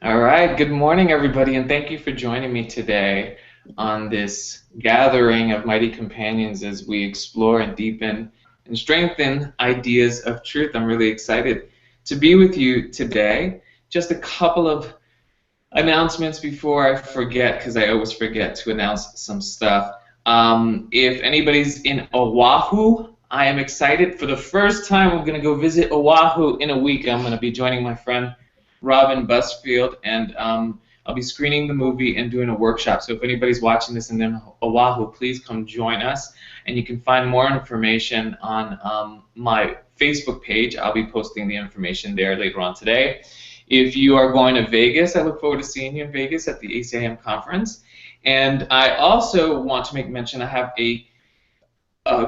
All right, good morning, everybody, and thank you for joining me today on this gathering of mighty companions as we explore and deepen and strengthen ideas of truth. I'm really excited to be with you today. Just a couple of announcements before I forget, because I always forget to announce some stuff. If anybody's in Oahu, I am excited. For the first time, I'm going to go visit Oahu in a week. I'm going to be joining my friend Robin Busfield, and I'll be screening the movie and doing a workshop. So if anybody's watching this in Oahu, please come join us. And you can find more information on my Facebook page. I'll be posting the information there later on today. If you are going to Vegas, I look forward to seeing you in Vegas at the ACIM conference. And I also want to make mention I have a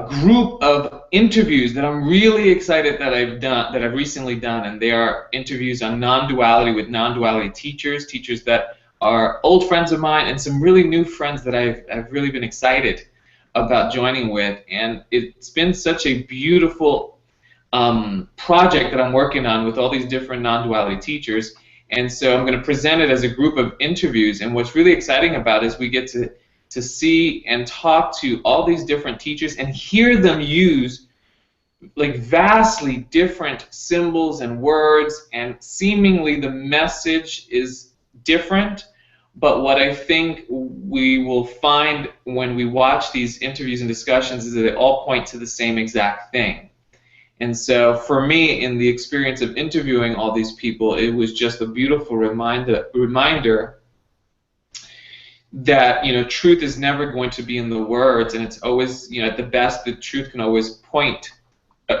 group of interviews that I'm really excited that I've recently done, and they are interviews on non-duality with non-duality teachers that are old friends of mine, and some really new friends that I've really been excited about joining with. And it's been such a beautiful project that I'm working on with all these different non-duality teachers. And so I'm going to present it as a group of interviews. And what's really exciting about it is we get to see and talk to all these different teachers and hear them use like vastly different symbols and words, and seemingly the message is different. But what I think we will find when we watch these interviews and discussions is that they all point to the same exact thing. And so for me, in the experience of interviewing all these people, it was just a beautiful reminder that, truth is never going to be in the words, and it's always, at the best, the truth can always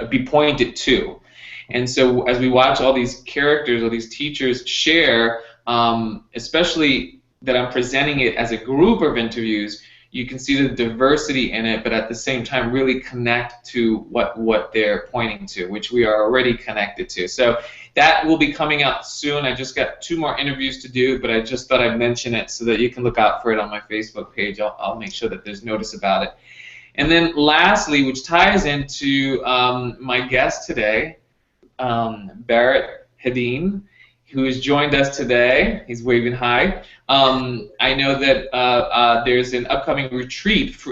be pointed to. And so as we watch all these characters, all these teachers share, especially that I'm presenting it as a group of interviews, you can see the diversity in it, but at the same time really connect to what they're pointing to, which we are already connected to. So that will be coming out soon. I just got 2 more interviews to do, but I just thought I'd mention it so that you can look out for it on my Facebook page. I'll make sure that there's notice about it. And then lastly, which ties into my guest today, Barret Hedeen, who has joined us today. He's waving hi. I know that there's an upcoming retreat,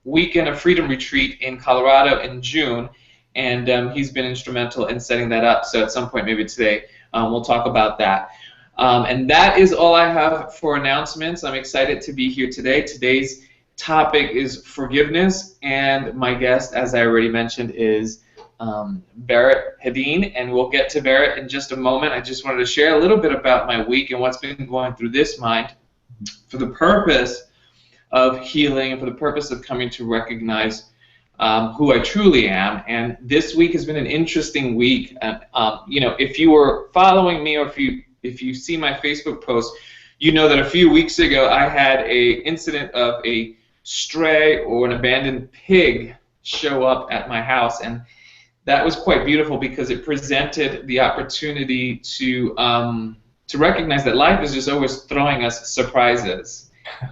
Weekend of Freedom retreat in Colorado in June, and he's been instrumental in setting that up. So at some point, maybe today, we'll talk about that. And that is all I have for announcements. I'm excited to be here today. Today's topic is forgiveness, and my guest, as I already mentioned, is Barret Hedeen, and we'll get to Barret in just a moment. I just wanted to share a little bit about my week and what's been going through this mind for the purpose of healing and for the purpose of coming to recognize who I truly am. And this week has been an interesting week. And if you were following me, or if you see my Facebook post, you know that a few weeks ago I had a incident of a stray or an abandoned pig show up at my house, and that was quite beautiful because it presented the opportunity to recognize that life is just always throwing us surprises.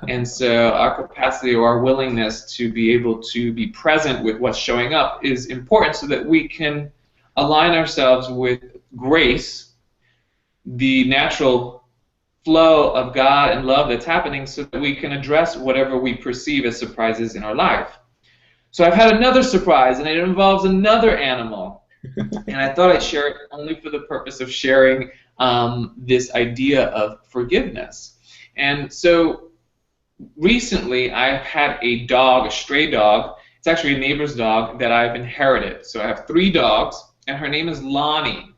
And so our capacity or our willingness to be able to be present with what's showing up is important so that we can align ourselves with grace, the natural flow of God and love that's happening, so that we can address whatever we perceive as surprises in our life. So I've had another surprise, and it involves another animal. And I thought I'd share it only for the purpose of sharing this idea of forgiveness. And so recently I've had a dog, a stray dog. It's actually a neighbor's dog that I've inherited. So I have 3 dogs, and her name is Lonnie.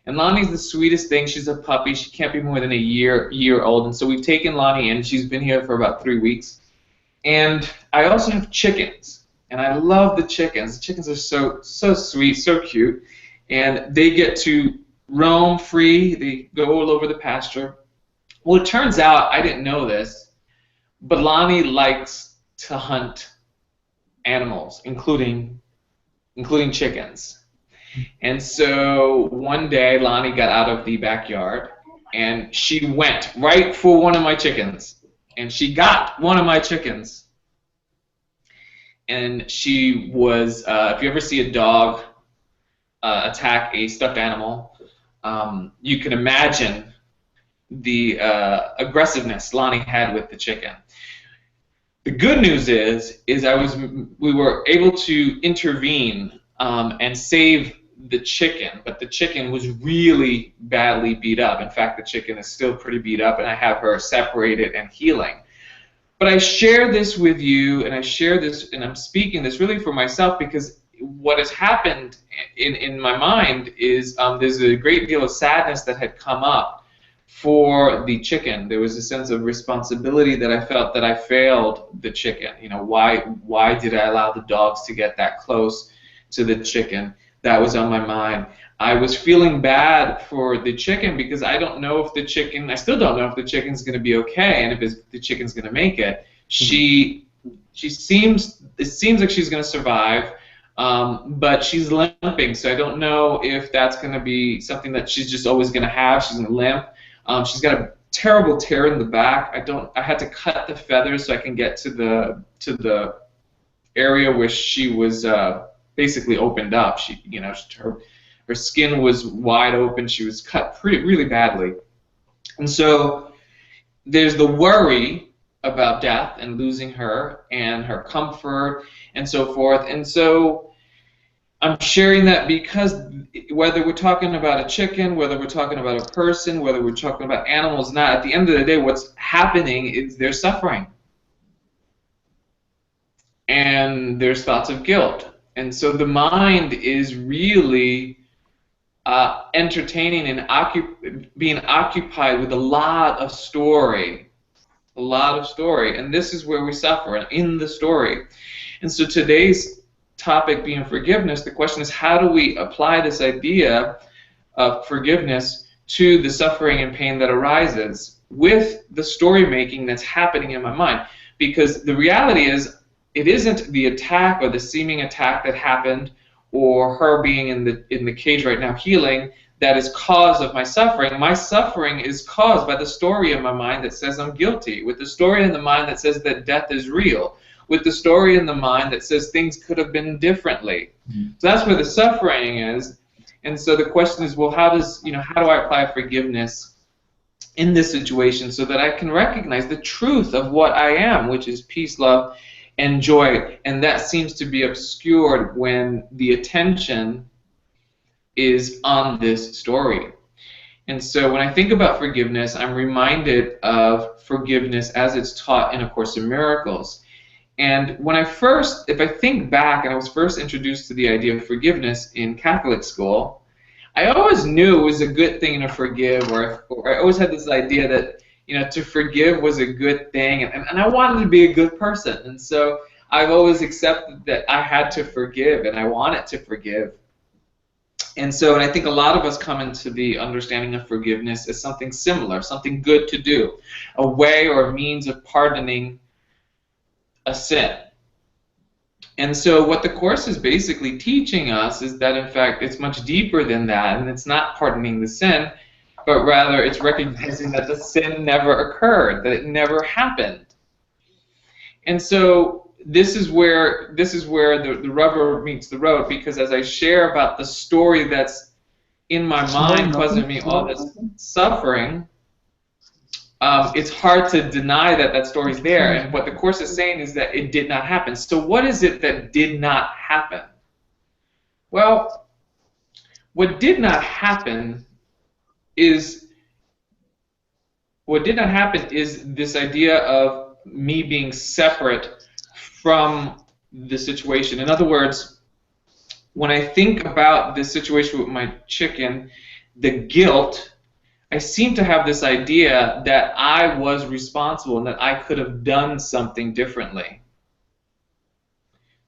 And Lonnie's the sweetest thing. She's a puppy. She can't be more than a year old. And so we've taken Lonnie in. She's been here for about 3 weeks. And I also have chickens. And I love the chickens. The chickens are so sweet, so cute. And they get to roam free. They go all over the pasture. Well, it turns out, I didn't know this, but Lonnie likes to hunt animals, including chickens. And so one day, Lonnie got out of the backyard, and she went right for one of my chickens. And she got one of my chickens. And she was, if you ever see a dog attack a stuffed animal, you can imagine aggressiveness Lonnie had with the chicken. The good news is we were able to intervene and save the chicken, but the chicken was really badly beat up. In fact, the chicken is still pretty beat up, and I have her separated and healing. But I share this with you, and I share this, and I'm speaking this really for myself, because what has happened in my mind is there's a great deal of sadness that had come up for the chicken. There was a sense of responsibility that I felt that I failed the chicken. You know, why did I allow the dogs to get that close to the chicken? That was on my mind. I was feeling bad for the chicken because I don't know if the chicken, I still don't know if the chicken's going to be okay and if the chicken's going to make it. It seems like she's going to survive, but she's limping, so I don't know if that's going to be something that she's just always going to have. She's going to limp. She's got a terrible tear in the back. I had to cut the feathers so I can get to the area where she was basically opened up. She, you know, her skin was wide open. She was cut really badly. And so there's the worry about death and losing her and her comfort and so forth. And so I'm sharing that because whether we're talking about a chicken, whether we're talking about a person, whether we're talking about animals, not, at the end of the day, what's happening is they're suffering. And there's thoughts of guilt. And so the mind is really entertaining and being occupied with a lot of story. And this is where we suffer, in the story. And so today's topic being forgiveness, the question is, how do we apply this idea of forgiveness to the suffering and pain that arises with the story making that's happening in my mind? Because the reality is, it isn't the attack or the seeming attack that happened, or her being in the cage right now healing, that is cause of my suffering. My suffering is caused by the story in my mind that says I'm guilty, with the story in the mind that says that death is real, with the story in the mind that says things could have been differently. Mm-hmm. So that's where the suffering is. And so the question is, well, how do I apply forgiveness in this situation so that I can recognize the truth of what I am, which is peace, love, and joy? And that seems to be obscured when the attention is on this story. And so when I think about forgiveness, I'm reminded of forgiveness as it's taught in A Course in Miracles. And when if I think back, and I was first introduced to the idea of forgiveness in Catholic school, I always knew it was a good thing to forgive, or I always had this idea that, you know, to forgive was a good thing, and I wanted to be a good person. And so I've always accepted that I had to forgive, and I wanted to forgive. And I think a lot of us come into the understanding of forgiveness as something similar, something good to do, a way or a means of pardoning a sin. And so what the Course is basically teaching us is that, in fact, it's much deeper than that, and it's not pardoning the sin, but rather it's recognizing that the sin never occurred, that it never happened. And so this is where the rubber meets the road, because as I share about the story that's in my mind causing me all this suffering, it's hard to deny that story's there. And what the Course is saying is that it did not happen. So what is it that did not happen? Well, what did not happen is this idea of me being separate from the situation. In other words, when I think about this situation with my chicken, the guilt, I seem to have this idea that I was responsible and that I could have done something differently.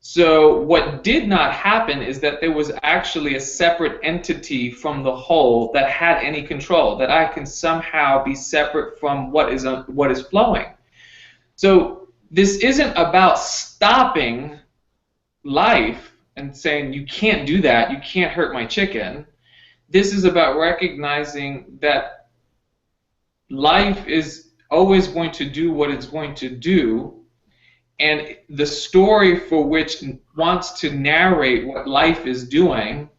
So what did not happen is that there was actually a separate entity from the whole that had any control, that I can somehow be separate from what is flowing. So this isn't about stopping life and saying, you can't do that, you can't hurt my chicken. This is about recognizing that life is always going to do what it's going to do, and the story for which wants to narrate what life is doing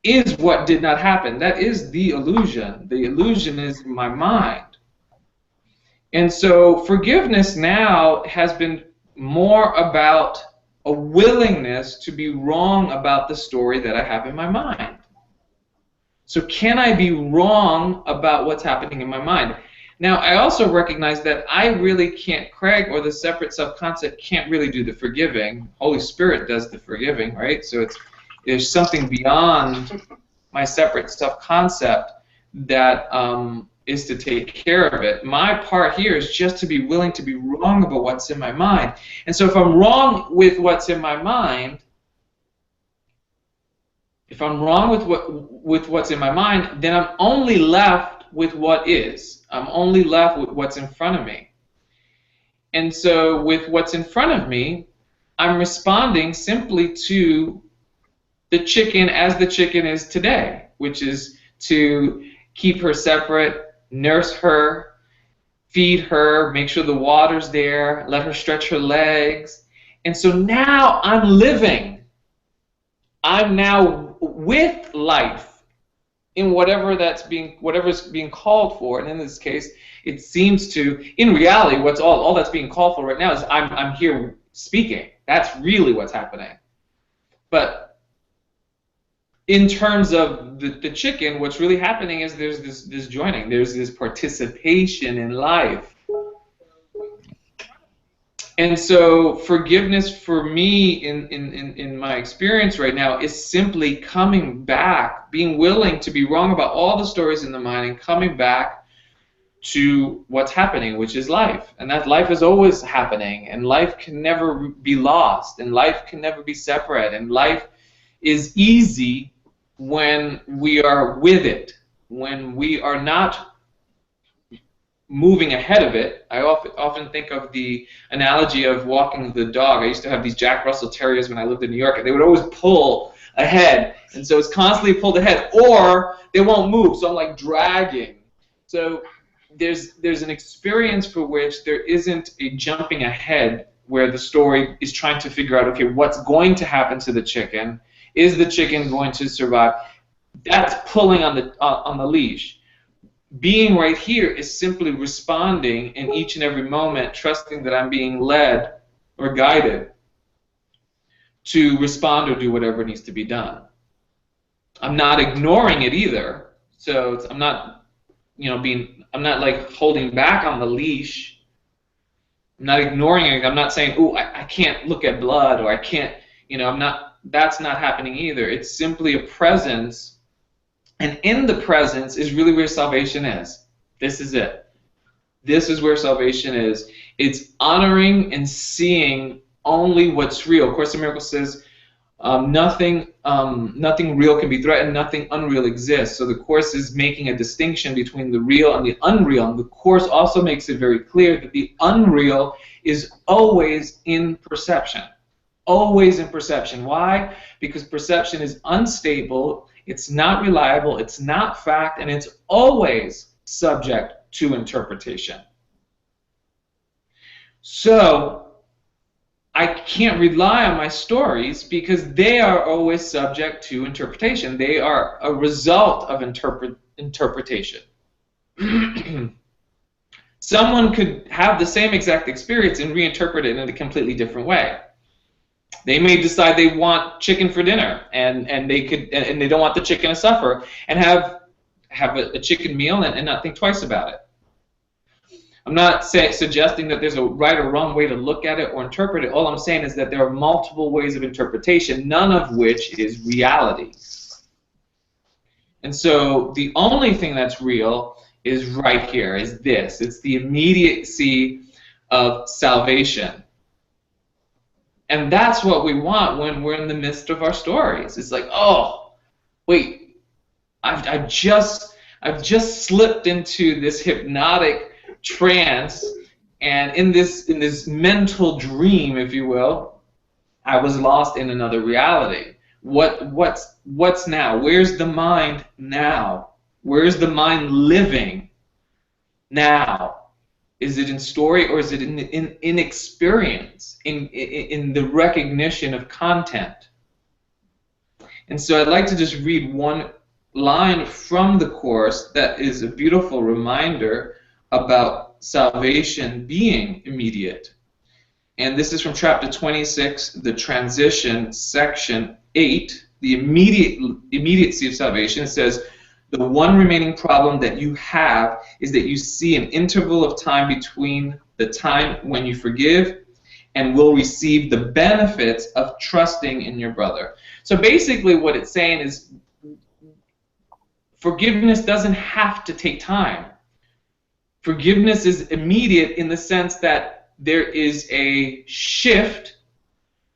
is what did not happen. That is the illusion. The illusion is my mind. And so forgiveness now has been more about a willingness to be wrong about the story that I have in my mind. So can I be wrong about what's happening in my mind? Now, I also recognize that I really can't, Craig or the separate self-concept can't really do the forgiving. Holy Spirit does the forgiving, right? So there's something beyond my separate self-concept that is to take care of it. My part here is just to be willing to be wrong about what's in my mind. And so if I'm wrong with what's in my mind, if I'm wrong with what's in my mind, then I'm only left with what is. I'm only left with what's in front of me. And so with what's in front of me, I'm responding simply to the chicken as the chicken is today, which is to keep her separate, nurse her, feed her, make sure the water's there, let her stretch her legs. And so now I'm living. I'm now with life in whatever's being called for. And in this case, it seems to, in reality, what's all that's being called for right now is I'm here speaking. That's really what's happening. But in terms of the chicken, what's really happening is there's this joining, there's this participation in life. And so forgiveness for me in my experience right now is simply coming back, being willing to be wrong about all the stories in the mind and coming back to what's happening, which is life. And that life is always happening, and life can never be lost, and life can never be separate, and life is easy when we are with it, when we are not moving ahead of it. I often think of the analogy of walking the dog. I used to have these Jack Russell Terriers when I lived in New York, and they would always pull ahead, and so it's constantly pulled ahead, or they won't move, so I'm like dragging. So there's an experience for which there isn't a jumping ahead where the story is trying to figure out, okay, what's going to happen to the chicken? Is the chicken going to survive? That's pulling on the leash. Being right here is simply responding in each and every moment, trusting that I'm being led or guided to respond or do whatever needs to be done. I'm not ignoring it either. So I'm not, I'm not like holding back on the leash. I'm not ignoring it. I'm not saying, "Ooh, I can't look at blood," or I can't, I'm not. That's not happening either. It's simply a presence. And in the presence is really where salvation is. This is it. This is where salvation is. It's honoring and seeing only what's real. Of Course in Miracles says nothing real can be threatened, nothing unreal exists. So the Course is making a distinction between the real and the unreal. And the Course also makes it very clear that the unreal is always in perception. Always in perception. Why? Because perception is unstable, it's not reliable, it's not fact, and it's always subject to interpretation. So I can't rely on my stories because they are always subject to interpretation. They are a result of interpretation. Someone could have the same exact experience and reinterpret it in a completely different way. They may decide they want chicken for dinner, and they don't want the chicken to suffer, and have a chicken meal and not think twice about it. I'm not suggesting that there's a right or wrong way to look at it or interpret it. All I'm saying is that there are multiple ways of interpretation, none of which is reality. And so the only thing that's real is right here, is this. It's the immediacy of salvation. And that's what we want when we're in the midst of our stories. It's like, oh, wait, I've just slipped into this hypnotic trance, and in this mental dream, if you will, I was lost in another reality. What's now? Where's the mind now? Where's the mind living now? Is it in story, or is it in experience, in the recognition of content? And so I'd like to just read one line from the Course that is a beautiful reminder about salvation being immediate. And this is from chapter 26, the transition, section 8, the immediacy of salvation. It says, the one remaining problem that you have is that you see an interval of time between the time when you forgive and will receive the benefits of trusting in your brother. So basically what it's saying is forgiveness doesn't have to take time. Forgiveness is immediate in the sense that there is a shift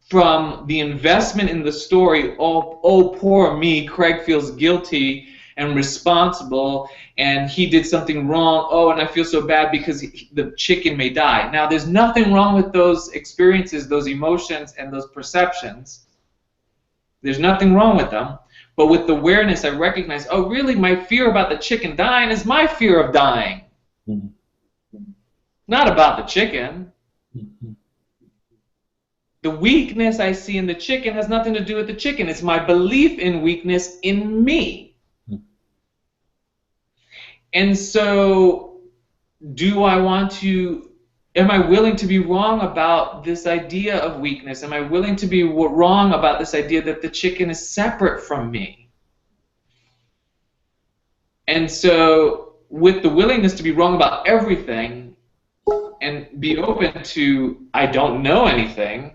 from the investment in the story, oh poor me, Craig feels guilty and responsible, and he did something wrong, oh, and I feel so bad because the chicken may die. Now, there's nothing wrong with those experiences, those emotions, and those perceptions. There's nothing wrong with them. But with the awareness, I recognize, oh, really, my fear about the chicken dying is my fear of dying. Mm-hmm. Not about the chicken. Mm-hmm. The weakness I see in the chicken has nothing to do with the chicken. It's my belief in weakness in me. And so, am I willing to be wrong about this idea of weakness? Am I willing to be wrong about this idea that the chicken is separate from me? And so, with the willingness to be wrong about everything and be open to, I don't know anything,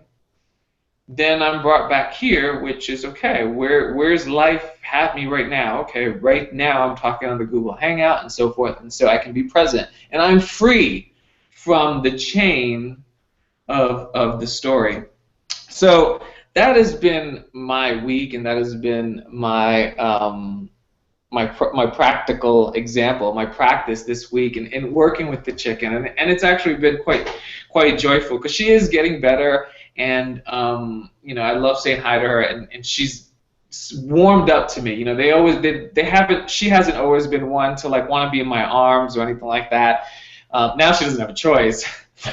then I'm brought back here, which is, okay, where's life have me right now? Okay, right now I'm talking on the Google Hangout and so forth, and so I can be present. And I'm free from the chain of the story. So that has been my week, and that has been my my practical example, my practice this week in working with the chicken. And it's actually been quite joyful because she is getting better. And you know, I love saying hi to her, and she's warmed up to me. You know, she hasn't always been one to like want to be in my arms or anything like that. Now she doesn't have a choice,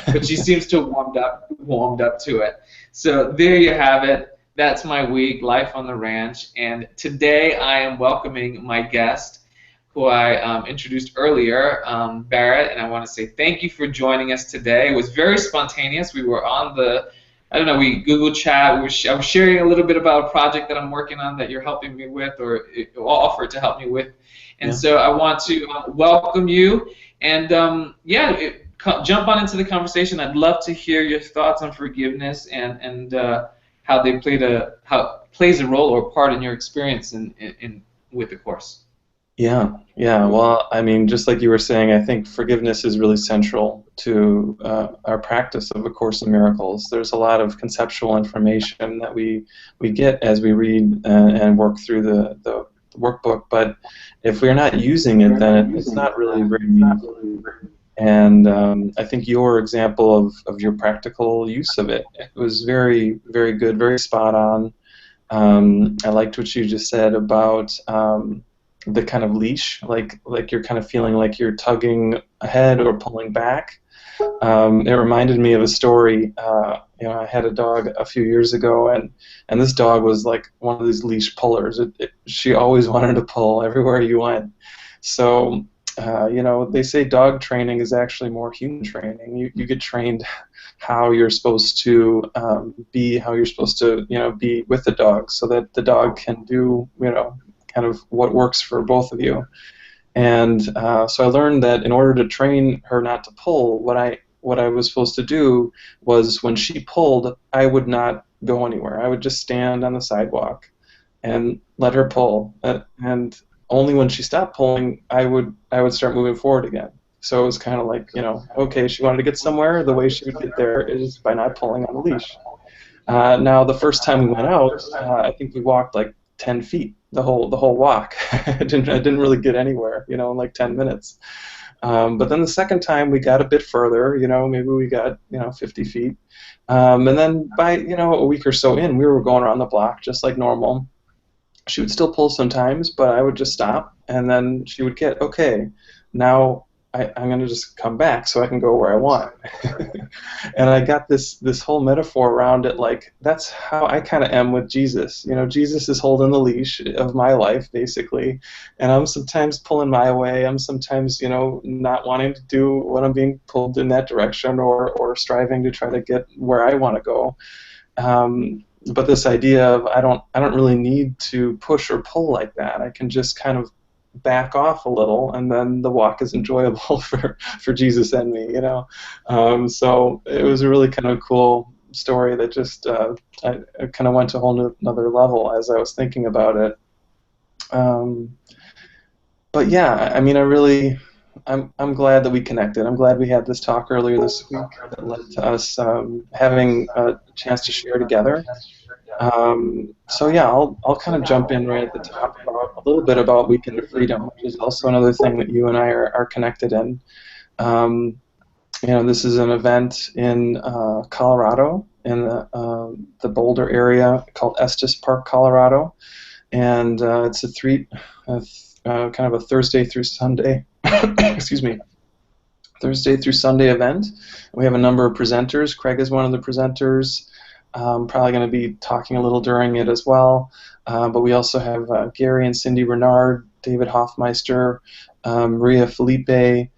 but she seems to have warmed up to it. So there you have it. That's my week, life on the ranch. And today I am welcoming my guest, who I introduced earlier, Barret, and I want to say thank you for joining us today. It was very spontaneous. We were on we Google chat. I was sharing a little bit about a project that I'm working on that you're helping me with, or offered to help me with. And so I want to welcome you. And jump on into the conversation. I'd love to hear your thoughts on forgiveness and how it plays a role or part in your experience with the course. Yeah. Well, I mean, just like you were saying, I think forgiveness is really central to our practice of A Course in Miracles. There's a lot of conceptual information that we get as we read and work through the workbook, but if we're not using it, then it's not really very meaningful. And I think your example of your practical use of it was very, very good, very spot on. I liked what you just said about the kind of leash, like you're kind of feeling like you're tugging ahead or pulling back. It reminded me of a story. I had a dog a few years ago, and this dog was like one of these leash pullers. She always wanted to pull everywhere you went. So, they say dog training is actually more human training. You get trained how you're supposed to be, how you're supposed to, be with the dog, so that the dog can do, kind of what works for both of you. And so I learned that in order to train her not to pull, what I was supposed to do was when she pulled, I would not go anywhere. I would just stand on the sidewalk and let her pull. And only when she stopped pulling, I would start moving forward again. So it was kind of like, okay, she wanted to get somewhere. The way she would get there is by not pulling on the leash. Now, the first time we went out, I think we walked like 10 feet the whole walk. I didn't really get anywhere, in like 10 minutes. But then the second time we got a bit further, maybe we got 50 feet. And then by a week or so in, we were going around the block just like normal. She would still pull sometimes, but I would just stop, and then she would get, okay, now I'm going to just come back so I can go where I want. And I got this whole metaphor around it, like that's how I kind of am with Jesus. You know, Jesus is holding the leash of my life, basically, and I'm sometimes pulling my way. I'm sometimes, you know, not wanting to do what I'm being pulled in that direction, or striving to try to get where I want to go. But this idea of I don't really need to push or pull like that. I can just kind of back off a little, and then the walk is enjoyable for Jesus and me, you know. So it was a really kind of cool story that just I kind of went to a whole another level as I was thinking about it. But yeah, I mean, I'm glad that we connected. I'm glad we had this talk earlier this week that led to us having a chance to share together. So yeah, I'll kind of jump in right at the top about a little bit about Weekend of Freedom, which is also another thing that you and I are connected in. You know, this is an event in Colorado, in the Boulder area, called Estes Park, Colorado, and it's kind of a Thursday through Sunday, excuse me, Thursday through Sunday event. We have a number of presenters. Craig is one of the presenters. Probably going to be talking a little during it as well. But we also have Gary and Cindy Renard, David Hoffmeister, Maria Felipe,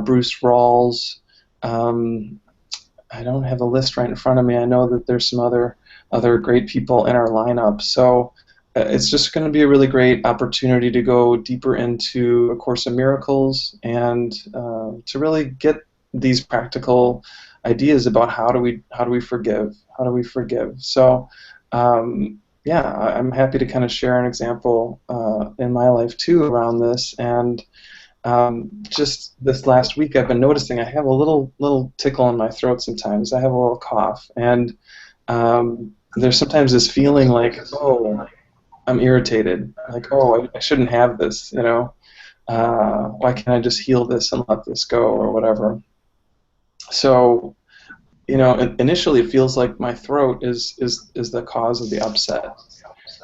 Bruce Rawls. I don't have a list right in front of me. I know that there's some other great people in our lineup. So it's just going to be a really great opportunity to go deeper into A Course in Miracles and to really get these practical ideas about how do we forgive. So yeah, I'm happy to kind of share an example in my life too around this. And just this last week, I've been noticing I have a little tickle in my throat sometimes. I have a little cough, and there's sometimes this feeling like, oh, I'm irritated. Like, oh, I shouldn't have this. You know, why can't I just heal this and let this go, or whatever? So, you know, initially it feels like my throat is the cause of the upset.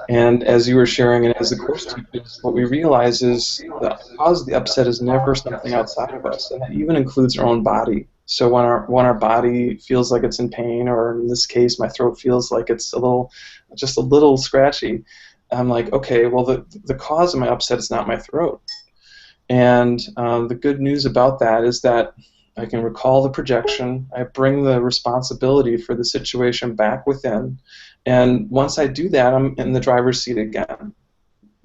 And as you were sharing it as the Course teaches, what we realize is the cause of the upset is never something outside of us, and that even includes our own body. So when our body feels like it's in pain, or in this case, my throat feels like it's just a little scratchy, I'm like, okay, well, the cause of my upset is not my throat. And the good news about that is that I can recall the projection. I bring the responsibility for the situation back within. And once I do that, I'm in the driver's seat again.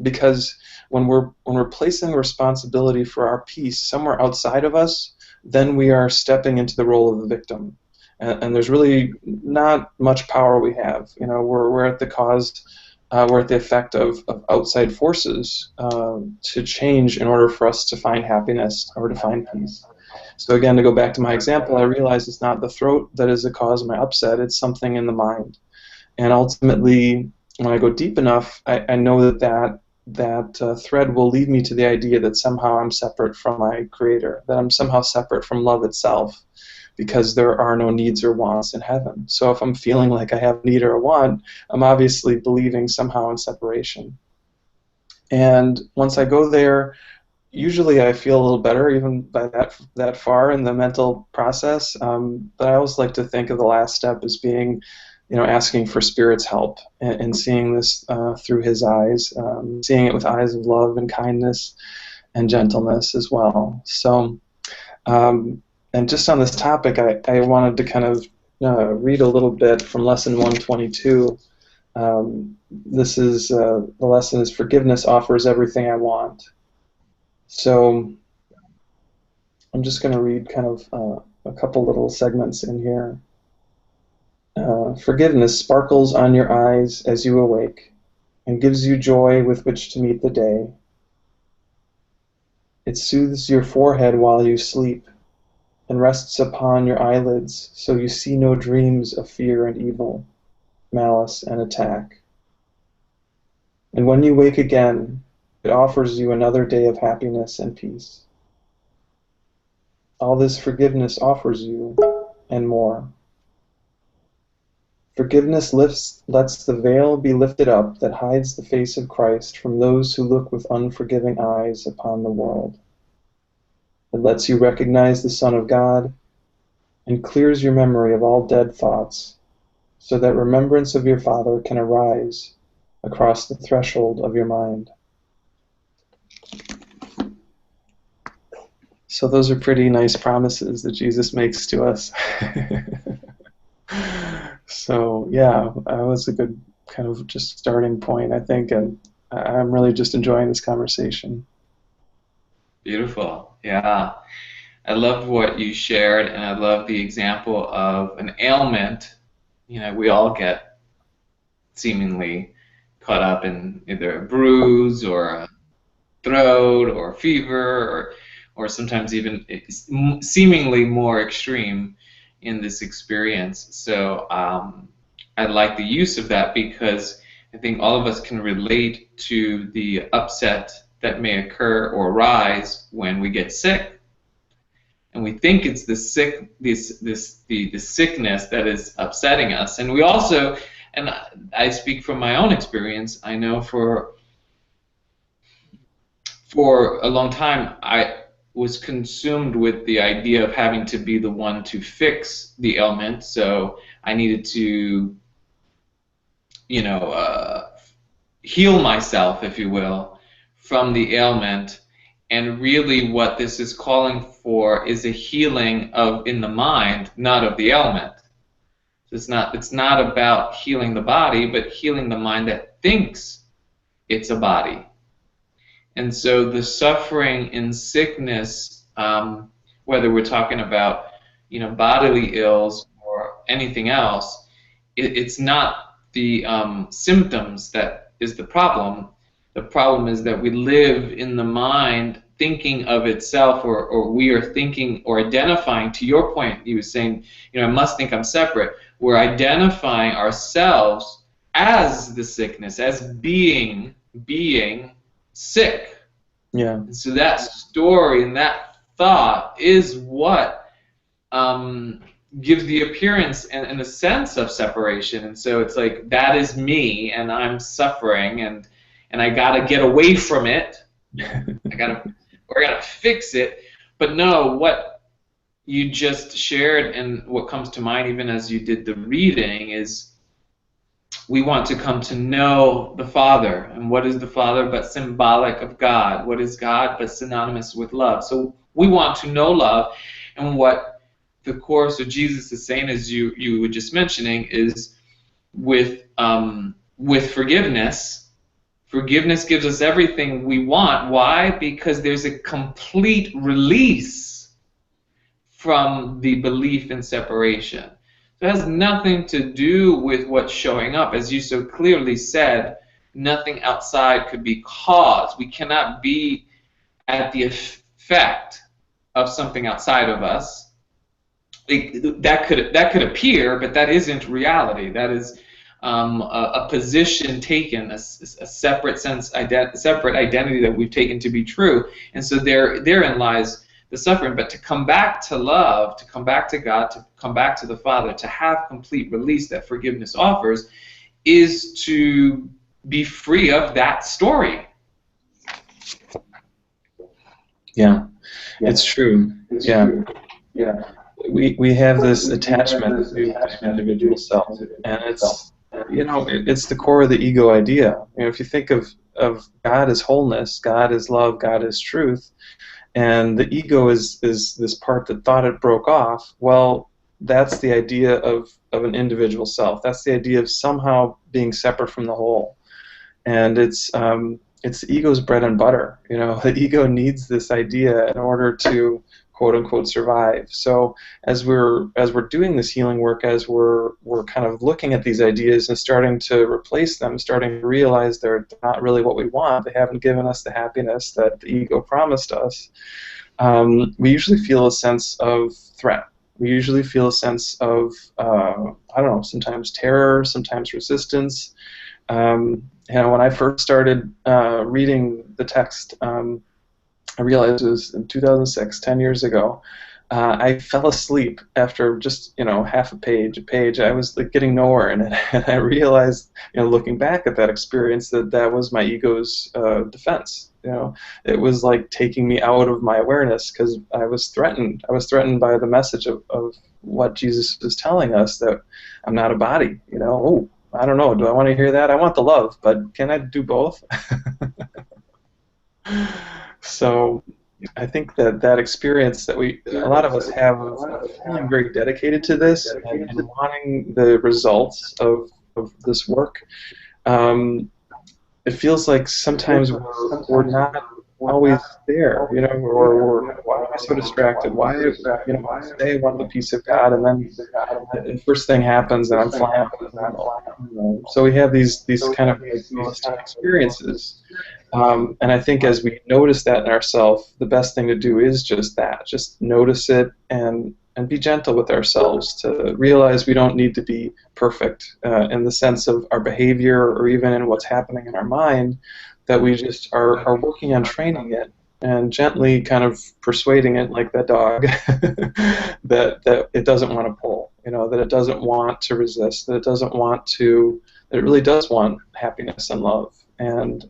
Because when we're placing responsibility for our peace somewhere outside of us, then we are stepping into the role of the victim. And there's really not much power we have. You know, we're at the cause. We're at the effect of outside forces to change in order for us to find happiness or to find peace. So again, to go back to my example, I realize it's not the throat that is the cause of my upset, it's something in the mind. And ultimately, when I go deep enough, I know that thread will lead me to the idea that somehow I'm separate from my Creator, that I'm somehow separate from love itself, because there are no needs or wants in heaven. So if I'm feeling like I have a need or a want, I'm obviously believing somehow in separation. And once I go there, usually I feel a little better, even by that far in the mental process. But I always like to think of the last step as being, you know, asking for Spirit's help and seeing this through His eyes, seeing it with eyes of love and kindness and gentleness as well. So, and just on this topic, I wanted to kind of read a little bit from Lesson 122. This is the lesson is Forgiveness Offers Everything I Want. So I'm just going to read kind of a couple little segments in here. Forgiveness sparkles on your eyes as you awake and gives you joy with which to meet the day. It soothes your forehead while you sleep and rests upon your eyelids so you see no dreams of fear and evil, malice and attack. And when you wake again, it offers you another day of happiness and peace. All this forgiveness offers you, and more. Forgiveness lets the veil be lifted up that hides the face of Christ from those who look with unforgiving eyes upon the world. It lets you recognize the Son of God and clears your memory of all dead thoughts so that remembrance of your Father can arise across the threshold of your mind. So those are pretty nice promises that Jesus makes to us. So yeah, that was a good kind of just starting point, I think, and I'm really just enjoying this conversation. Beautiful. Yeah. I love what you shared, and I love the example of an ailment. You know, we all get seemingly caught up in either a bruise or a throat or a fever or sometimes even seemingly more extreme in this experience. So I like the use of that because I think all of us can relate to the upset that may occur or arise when we get sick. And we think it's the sickness that is upsetting us. And we also, and I speak from my own experience, I know for a long time I was consumed with the idea of having to be the one to fix the ailment. So I needed to, you know, heal myself, if you will, from the ailment. And really what this is calling for is a healing of in the mind, not of the ailment. It's not about healing the body, but healing the mind that thinks it's a body. And so the suffering in sickness, whether we're talking about, you know, bodily ills or anything else, it's not the symptoms that is the problem. The problem is that we live in the mind thinking of itself, or we are thinking or identifying, to your point, you were saying, you know, I must think I'm separate. We're identifying ourselves as the sickness, as being sick. Yeah. And so that story and that thought is what gives the appearance and the sense of separation. And so it's like, that is me, and I'm suffering, and I gotta get away from it. I gotta fix it. But no, what you just shared and what comes to mind even as you did the reading is we want to come to know the Father. And what is the Father but symbolic of God? What is God but synonymous with love? So we want to know love. And what the Course of Jesus is saying, as you were just mentioning, is with forgiveness. Forgiveness gives us everything we want. Why? Because there's a complete release from the belief in separation. So it has nothing to do with what's showing up. As you so clearly said, nothing outside could be cause. We cannot be at the effect of something outside of us. That could appear, but that isn't reality. That is a position taken, a separate separate identity that we've taken to be true. And so therein lies the suffering. But to come back to love, to come back to God, to come back to the Father, to have complete release that forgiveness offers, is to be free of that story. Yeah, it's true. Yeah. We have this attachment to the individual self, and it's, you know, it's the core of the ego idea. You know, if you think of God as wholeness, God is love, God is truth, and the ego is this part that thought it broke off, well, that's the idea of an individual self. That's the idea of somehow being separate from the whole. And it's the ego's bread and butter. You know, the ego needs this idea in order to quote unquote survive. So as we're doing this healing work, as we're kind of looking at these ideas and starting to replace them, starting to realize they're not really what we want, they haven't given us the happiness that the ego promised us, we usually feel a sense of threat. We usually feel a sense of, I don't know, sometimes terror, sometimes resistance. You know, when I first started reading the text, I realized it was in 2006, 10 years ago. I fell asleep after just, you know, half a page. I was like getting nowhere in it, and I realized, you know, looking back at that experience, that was my ego's defense. You know, it was like taking me out of my awareness because I was threatened. I was threatened by the message of what Jesus was telling us, that I'm not a body. You know, oh, I don't know. Do I want to hear that? I want the love, but can I do both? So I think that that experience that a lot of us have of feeling very dedicated to this and wanting the results of this work, it feels like sometimes we're not always there, you know, or why am I so distracted? Why, you know, I say I want the peace of God, and then the first thing happens and I'm flying off the handle. You know? So we have these kind of like dualistic experiences. And I think as we notice that in ourselves, the best thing to do is just that, just notice it and be gentle with ourselves, to realize we don't need to be perfect in the sense of our behavior or even in what's happening in our mind, that we just are working on training it and gently kind of persuading it, like that dog, that it doesn't want to pull, you know, that it doesn't want to resist, that it doesn't want to, that it really does want happiness and love. And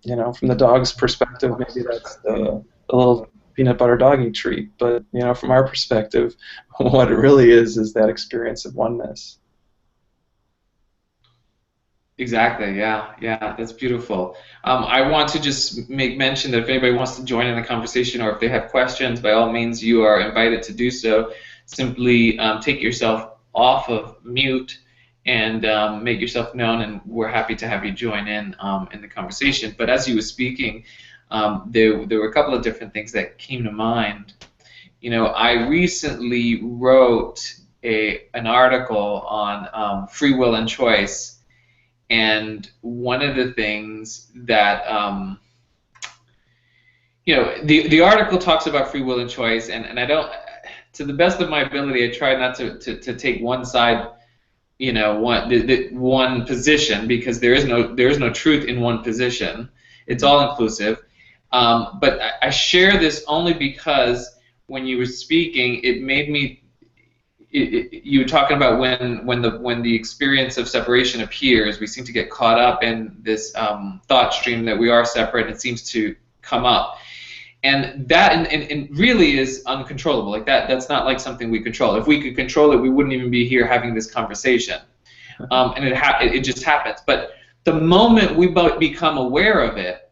you know, from the dog's perspective, maybe that's the little peanut butter doggy treat. But you know, from our perspective, what it really is that experience of oneness. Exactly. Yeah. Yeah. That's beautiful. I want to just make mention that if anybody wants to join in the conversation, or if they have questions, by all means, you are invited to do so. Simply take yourself off of mute and make yourself known, and we're happy to have you join in the conversation. But as you were speaking, there were a couple of different things that came to mind. You know, I recently wrote an article on free will and choice. And one of the things that, you know, the article talks about free will and choice, and I don't, to the best of my ability, I try not to take one side, you know, one position, because there is no truth in one position. It's all inclusive. But I share this only because when you were speaking, it made me. You were talking about when the experience of separation appears, we seem to get caught up in this thought stream that we are separate. It seems to come up, and that and really is uncontrollable. Like that's not like something we control. If we could control it, we wouldn't even be here having this conversation. And it just happens. But the moment we become aware of it,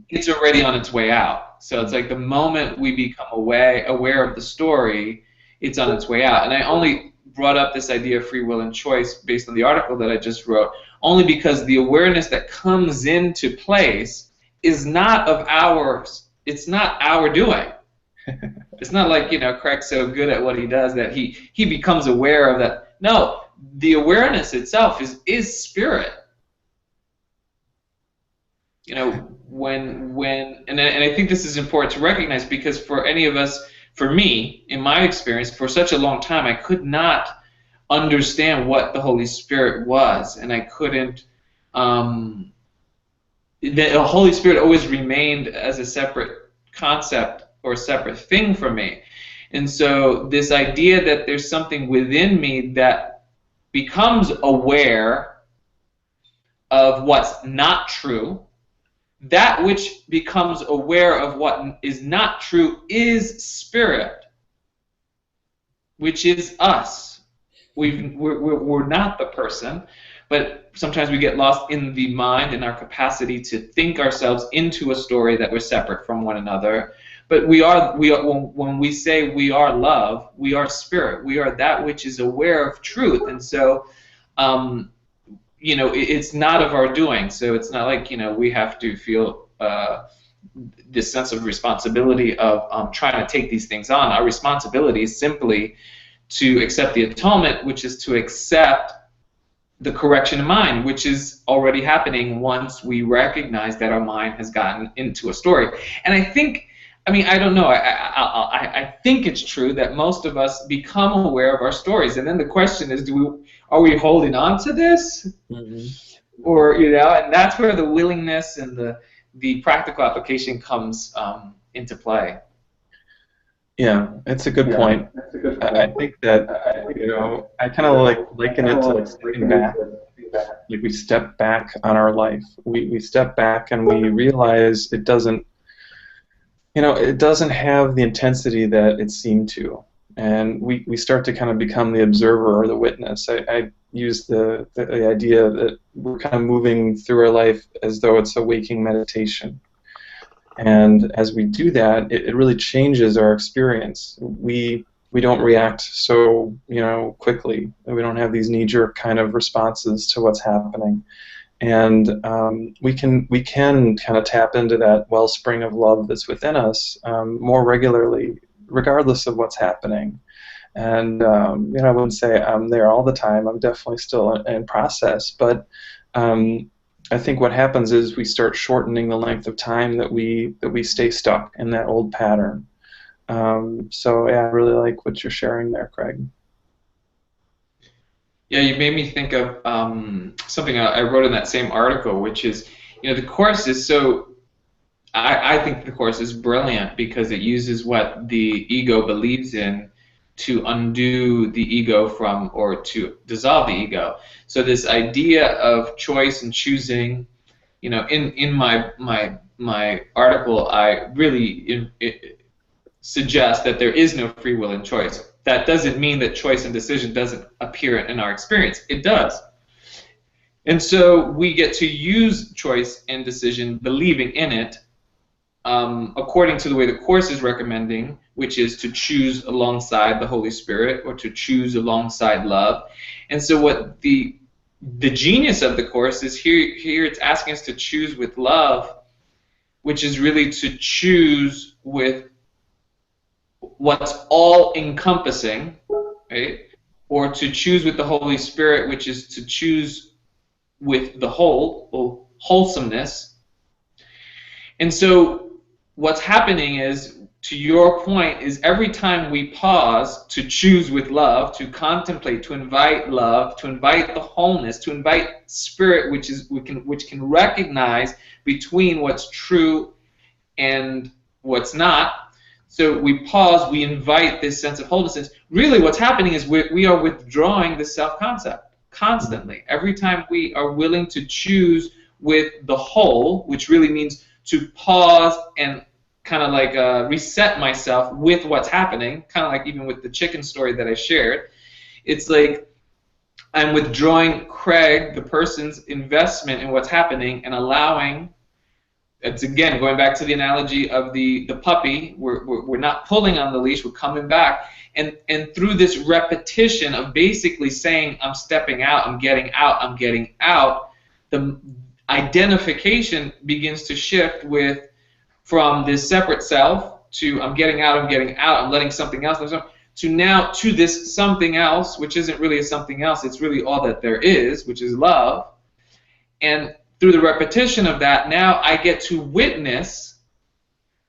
it's already on its way out. So it's like the moment we become aware of the story, it's on its way out. And I only brought up this idea of free will and choice based on the article that I just wrote, only because the awareness that comes into place is not of ours. It's not our doing. It's not like, you know, Craig's so good at what he does that he becomes aware of that. No, the awareness itself is spirit. You know, and I think this is important to recognize, because for any of us, for me, in my experience, for such a long time, I could not understand what the Holy Spirit was, and I couldn't. The Holy Spirit always remained as a separate concept or a separate thing for me, and so this idea that there's something within me that becomes aware of what's not true. That which becomes aware of what is not true is spirit, which is us. We're not the person, but sometimes we get lost in the mind and our capacity to think ourselves into a story that we're separate from one another. But we are when we say we are love, we are spirit. We are that which is aware of truth, and so. You know, it's not of our doing, so it's not like, you know, we have to feel this sense of responsibility of trying to take these things on. Our responsibility is simply to accept the atonement, which is to accept the correction of mind, which is already happening once we recognize that our mind has gotten into a story. And I think, I mean, I don't know, I think it's true that most of us become aware of our stories, and then the question is, are we holding on to this? Mm-hmm. Or, you know, and that's where the willingness and the practical application comes into play. Yeah, it's a good point. I think that, I kind of like liken it to like stepping back. Like we step back on our life. We step back and we realize it doesn't, it doesn't have the intensity that it seemed to. And we start to kind of become the observer or the witness. I use the idea that we're kind of moving through our life as though it's a waking meditation. And as we do that, it really changes our experience. We don't react so quickly. We don't have these knee-jerk kind of responses to what's happening, and we can kind of tap into that wellspring of love that's within us more regularly, regardless of what's happening. And I wouldn't say I'm there all the time. I'm definitely still in process, but I think what happens is we start shortening the length of time that we stay stuck in that old pattern. So yeah, I really like what you're sharing there, Craig. Yeah, you made me think of something I wrote in that same article, which is, the Course is so. I think the Course is brilliant because it uses what the ego believes in to undo the ego from, or to dissolve the ego. So this idea of choice and choosing, in my article, I really suggest that there is no free will in choice. That doesn't mean that choice and decision doesn't appear in our experience. It does. And so we get to use choice and decision, believing in it, according to the way the Course is recommending, which is to choose alongside the Holy Spirit or to choose alongside love. And so what the genius of the Course is here it's asking us to choose with love, which is really to choose with what's all-encompassing, right? Or to choose with the Holy Spirit, which is to choose with the whole, or wholesomeness. And so what's happening is, to your point, is every time we pause to choose with love, to contemplate, to invite love, to invite the wholeness, to invite spirit, which can recognize between what's true and what's not. So we pause, we invite this sense of wholeness. Really what's happening is we are withdrawing the self-concept constantly. Every time we are willing to choose with the whole, which really means to pause and kind of like reset myself with what's happening, kind of like even with the chicken story that I shared. It's like I'm withdrawing Craig, the person's investment in what's happening, and allowing. It's again going back to the analogy of the puppy. We're not pulling on the leash. We're coming back, and through this repetition of basically saying I'm stepping out, I'm getting out, I'm getting out, the identification begins to shift from this separate self to I'm getting out, I'm letting something else, to now to this something else, which isn't really a something else. It's really all that there is, which is love. And through the repetition of that, now I get to witness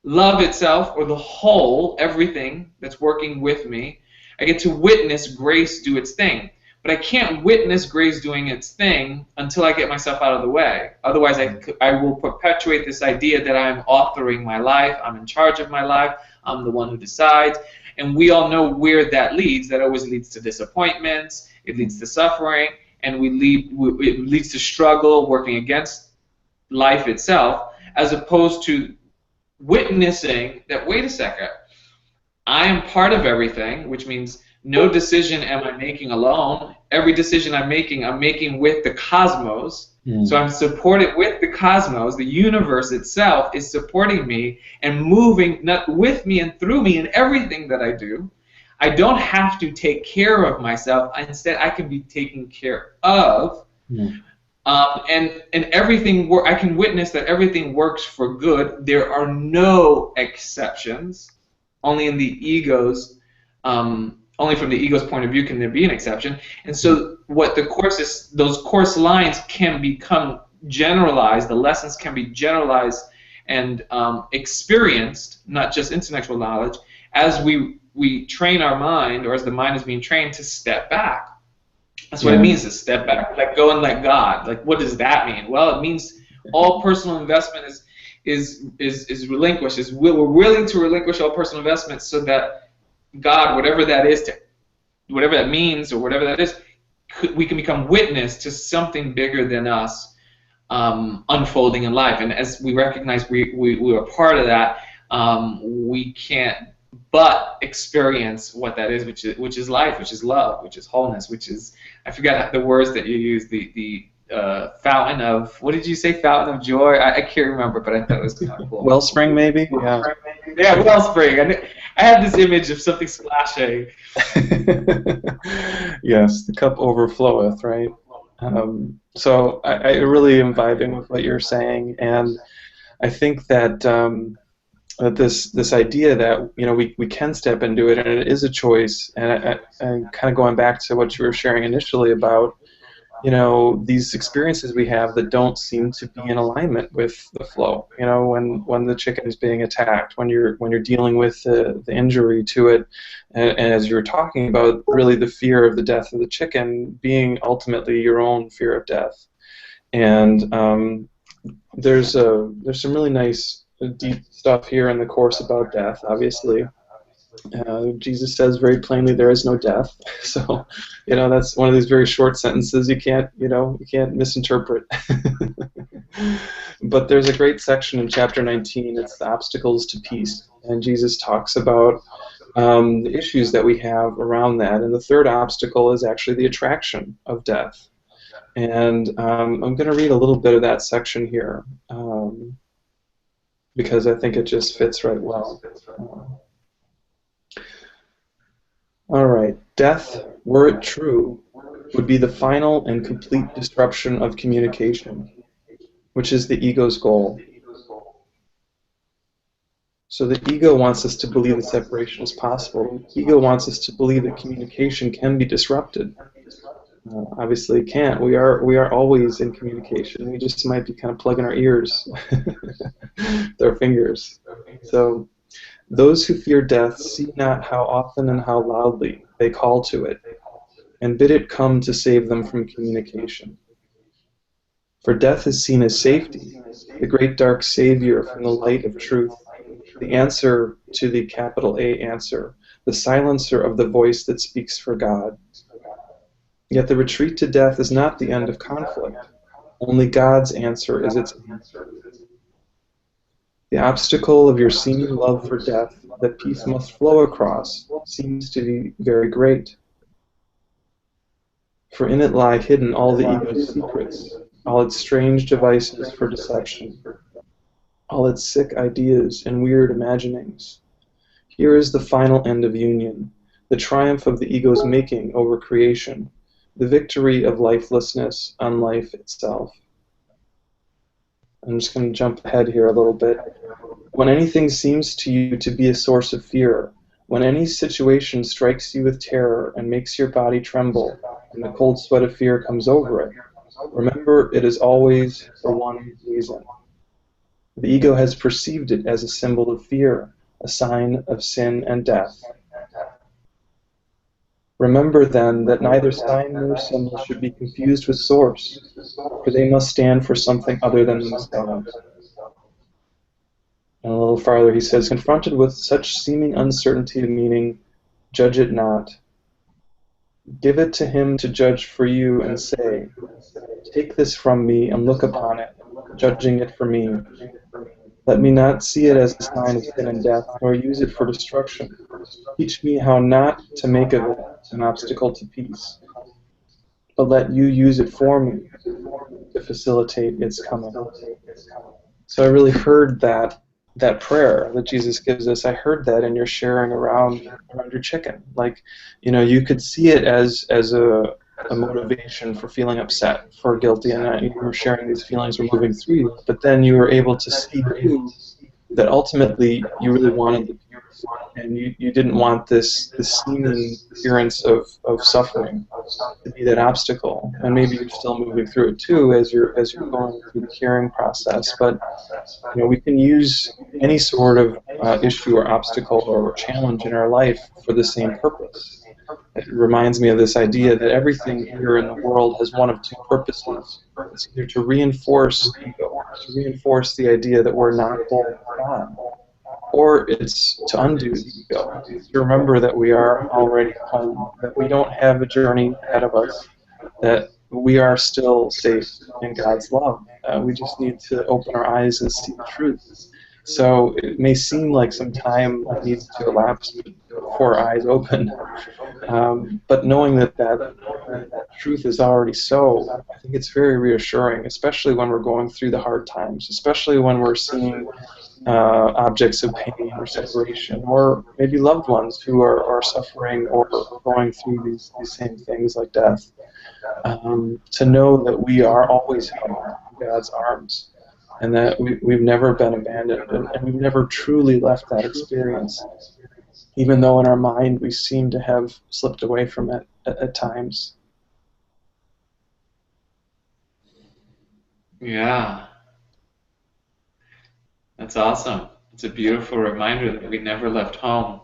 love itself, or the whole, everything that's working with me. I get to witness grace do its thing. But I can't witness grace doing its thing until I get myself out of the way. Otherwise, I will perpetuate this idea that I'm authoring my life, I'm in charge of my life, I'm the one who decides. And we all know where that leads. That always leads to disappointments, it leads to suffering, and it leads to struggle, working against life itself, as opposed to witnessing that, wait a second, I am part of everything, which means no decision am I making alone. Every decision I'm making with the cosmos. So I'm supported with the cosmos. The universe itself is supporting me and moving with me and through me in everything that I do. I don't have to take care of myself. Instead, I can be taken care of. And everything, I can witness that everything works for good. There are no exceptions. Only in the ego's only from the ego's point of view can there be an exception. And so what the Course is, those Course lines can become generalized, the lessons can be generalized and experienced, not just intellectual knowledge, as we train our mind, or as the mind is being trained to step back. That's what it means to step back. Let go and let God. Like, what does that mean? Well, it means all personal investment is relinquished. We're willing to relinquish all personal investments so that God, whatever that is, whatever that means or whatever that is, we can become witness to something bigger than us unfolding in life. And as we recognize we are part of that, we can't but experience what that is, which is life, which is love, which is wholeness, which is, I forgot the words that you used, the fountain of, what did you say, fountain of joy? I can't remember, but I thought it was kind of cool. Wellspring, maybe? Yeah. Yeah, wellspring. I had this image of something splashing. Yes, the cup overfloweth, right? So I really am vibing with what you're saying, and I think that that this idea that we can step into it, and it is a choice, and kind of going back to what you were sharing initially about these experiences we have that don't seem to be in alignment with the flow. When the chicken is being attacked, when you're dealing with the injury to it, and as you were talking about, really the fear of the death of the chicken being ultimately your own fear of death. And there's some really nice deep stuff here in the Course about death, obviously. Jesus says very plainly there is no death. So, that's one of these very short sentences you can't misinterpret. But there's a great section in chapter 19. It's the obstacles to peace, and Jesus talks about the issues that we have around that. And the third obstacle is actually the attraction of death. And I'm going to read a little bit of that section here because I think it just fits right well. All right. Death, were it true, would be the final and complete disruption of communication, which is the ego's goal. So the ego wants us to believe that separation is possible. The ego wants us to believe that communication can be disrupted. Obviously it can't. We are always in communication. We just might be kind of plugging our ears with our fingers. So those who fear death see not how often and how loudly they call to it, and bid it come to save them from communication. For death is seen as safety, the great dark savior from the light of truth, the answer to the capital A answer, the silencer of the voice that speaks for God. Yet the retreat to death is not the end of conflict. Only God's answer is its answer. The obstacle of your seeming love for death that peace must flow across seems to be very great. For in it lie hidden all the ego's secrets, all its strange devices for deception, all its sick ideas and weird imaginings. Here is the final end of union, the triumph of the ego's making over creation, the victory of lifelessness on life itself. I'm just going to jump ahead here a little bit. When anything seems to you to be a source of fear, when any situation strikes you with terror and makes your body tremble, and the cold sweat of fear comes over it, remember it is always for one reason. The ego has perceived it as a symbol of fear, a sign of sin and death. Remember then that neither sign nor symbol should be confused with source, for they must stand for something other than themselves. And a little farther he says, confronted with such seeming uncertainty of meaning, judge it not. Give it to him to judge for you and say, take this from me and look upon it, judging it for me. Let me not see it as a sign of sin and death, nor use it for destruction. Teach me how not to make of it an obstacle to peace, but let you use it for me to facilitate its coming. So I really heard that prayer that Jesus gives us. I heard that in your sharing around your chicken. Like, you could see it as a motivation for feeling upset, for guilty, and you were sharing these feelings were moving through you, but then you were able to see too that ultimately you really wanted the peace, and you didn't want this seeming appearance of suffering to be that obstacle. And maybe you're still moving through it too as you're going through the hearing process. But we can use any sort of issue or obstacle or challenge in our life for the same purpose. It reminds me of this idea that everything here in the world has one of two purposes. It's either to reinforce ego, to reinforce the idea that we're not whole with God, or it's to undo the ego, to remember that we are already home, that we don't have a journey ahead of us, that we are still safe in God's love. We just need to open our eyes and see the truth. So it may seem like some time needs to elapse before our eyes open, but knowing that truth is already so, I think it's very reassuring, especially when we're going through the hard times, especially when we're seeing objects of pain or separation, or maybe loved ones who are suffering or going through these same things like death. To know that we are always held in God's arms, and that we've never been abandoned, and we've never truly left that experience, even though in our mind we seem to have slipped away from it at times. Yeah. That's awesome. It's a beautiful reminder that we never left home.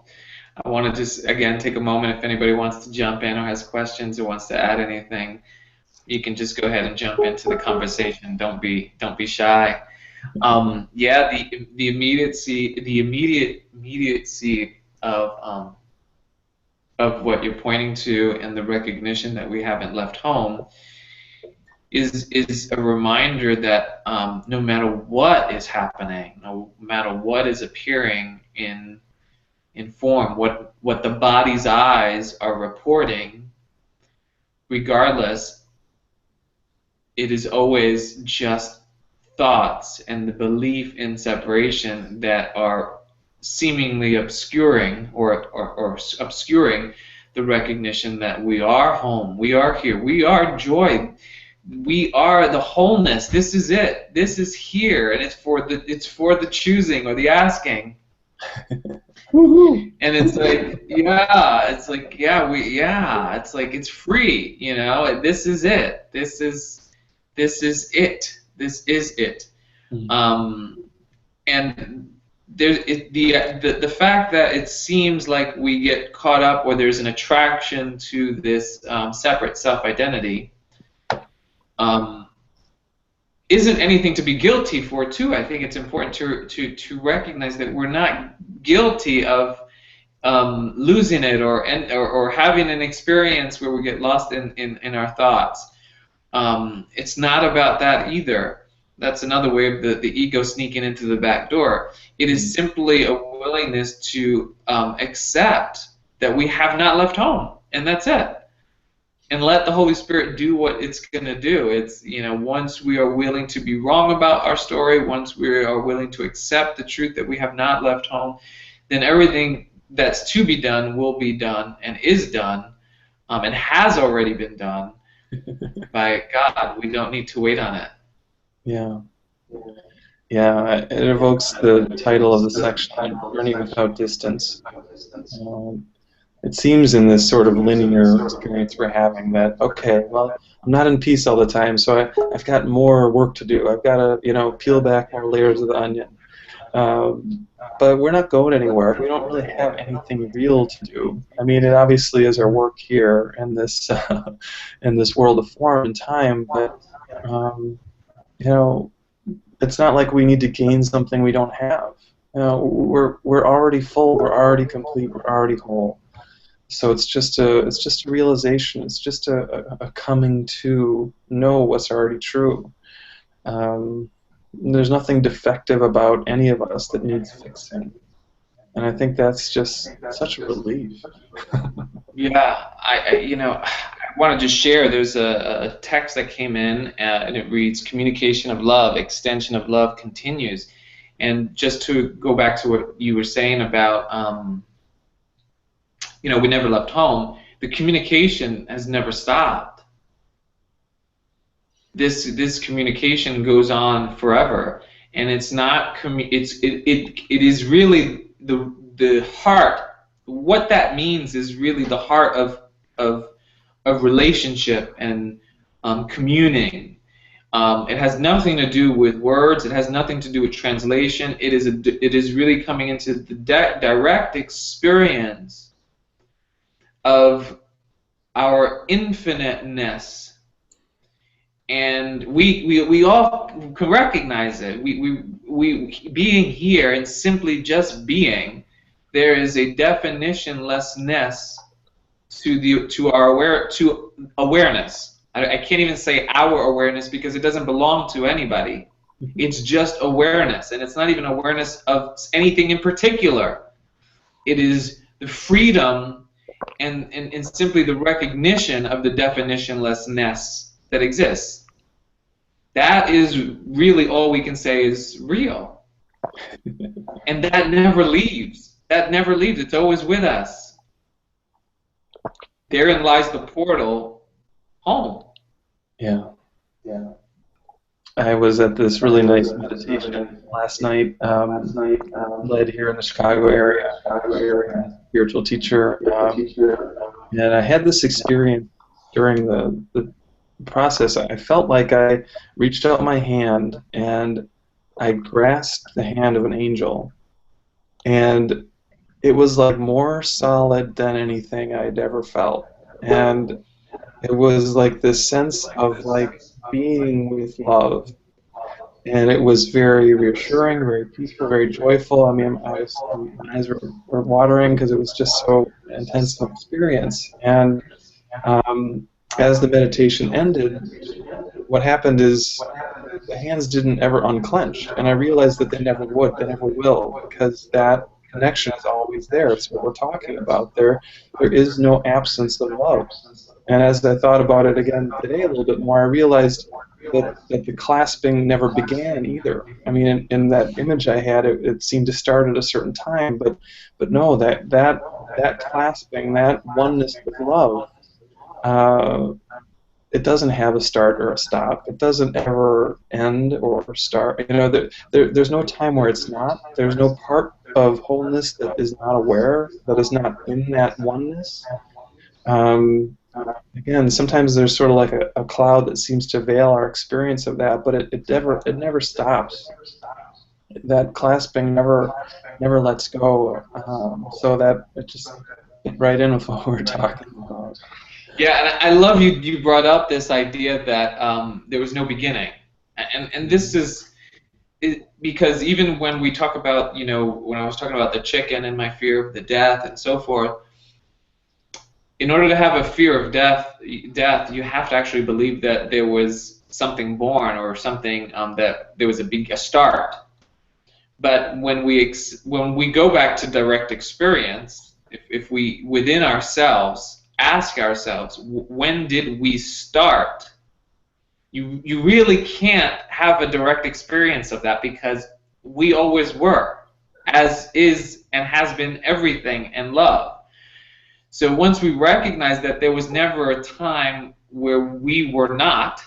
I want to just, again, take a moment if anybody wants to jump in or has questions or wants to add anything. You can just go ahead and jump into the conversation. Don't be shy. Yeah, the immediacy of what you're pointing to and the recognition that we haven't left home is a reminder that no matter what is happening, no matter what is appearing in form, what the body's eyes are reporting, regardless, it is always just thoughts and the belief in separation that are seemingly obscuring or obscuring the recognition that we are home, we are here, we are joy, we are the wholeness. This is it. This is here, and it's for the choosing or the asking. And it's like, it's like it's free. This is it. This is it. This is it. And there's the fact that it seems like we get caught up, or there's an attraction to this separate self-identity. Isn't anything to be guilty for, too. I think it's important to recognize that we're not guilty of losing it or having an experience where we get lost in our thoughts. It's not about that either. That's another way of the ego sneaking into the back door. It is simply a willingness to accept that we have not left home, and that's it. And let the Holy Spirit do what it's going to do. It's, once we are willing to be wrong about our story, once we are willing to accept the truth that we have not left home, then everything that's to be done will be done and is done and has already been done by God. We don't need to wait on it. Yeah. Yeah, it evokes the title of the section, Journey Without Distance. It seems in this sort of linear experience we're having that, okay, well, I'm not in peace all the time, so I've got more work to do. I've got to, peel back more layers of the onion. But we're not going anywhere. We don't really have anything real to do. I mean, it obviously is our work here in this world of form and time, but it's not like we need to gain something we don't have. We're already full. We're already complete. We're already whole. So it's just a realization. It's just a coming to know what's already true. There's nothing defective about any of us that needs fixing, and I think that's just such a relief. Yeah, I want to just share. There's a text that came in, and it reads, "Communication of love, extension of love continues." And just to go back to what you were saying about, we never left home. The communication has never stopped. This communication goes on forever, and it's not. It is really the heart. What that means is really the heart of relationship and communing. It has nothing to do with words. It has nothing to do with translation. It is really coming into the direct experience of our infiniteness. And we all can recognize it. We being here and simply just being, there is a definitionlessness to awareness. I can't even say our awareness because it doesn't belong to anybody. It's just awareness, and it's not even awareness of anything in particular. It is the freedom and simply the recognition of the definitionlessness that exists. That is really all we can say is real. And that never leaves. That never leaves. It's always with us. Therein lies the portal home. Yeah. Yeah. I was at this really nice meditation last night, led here in the Chicago area, spiritual teacher, and I had this experience during the process. I felt like I reached out my hand and I grasped the hand of an angel, and it was like more solid than anything I'd ever felt, and it was like this sense of like being with love, and it was very reassuring, very peaceful, very joyful. I mean, my eyes were watering because it was just so intense an experience. And as the meditation ended, what happened is the hands didn't ever unclench, and I realized that they never would, they never will, because that connection is always there. It's what we're talking about. There is no absence of love. And as I thought about it again today a little bit more, I realized that the clasping never began either. I mean, in that image I had, it seemed to start at a certain time, but no, that clasping, that oneness with love, it doesn't have a start or a stop. It doesn't ever end or start. You know, there's no time where it's not. There's no part of wholeness that is not aware, that is not in that oneness. Again, sometimes there's sort of like a cloud that seems to veil our experience of that, but it never stops. That clasping never lets go. So that it just fit right in with what we're talking about. Yeah, and I love you brought up this idea that there was no beginning, and this is because even when we talk about, you know, when I was talking about the chicken and my fear of the death and so forth, in order to have a fear of death, you have to actually believe that there was something born or something that there was a start. But when we go back to direct experience, if we within ourselves ask ourselves, when did we start? You really can't have a direct experience of that because we always were, as is and has been everything in love. So once we recognize that there was never a time where we were not,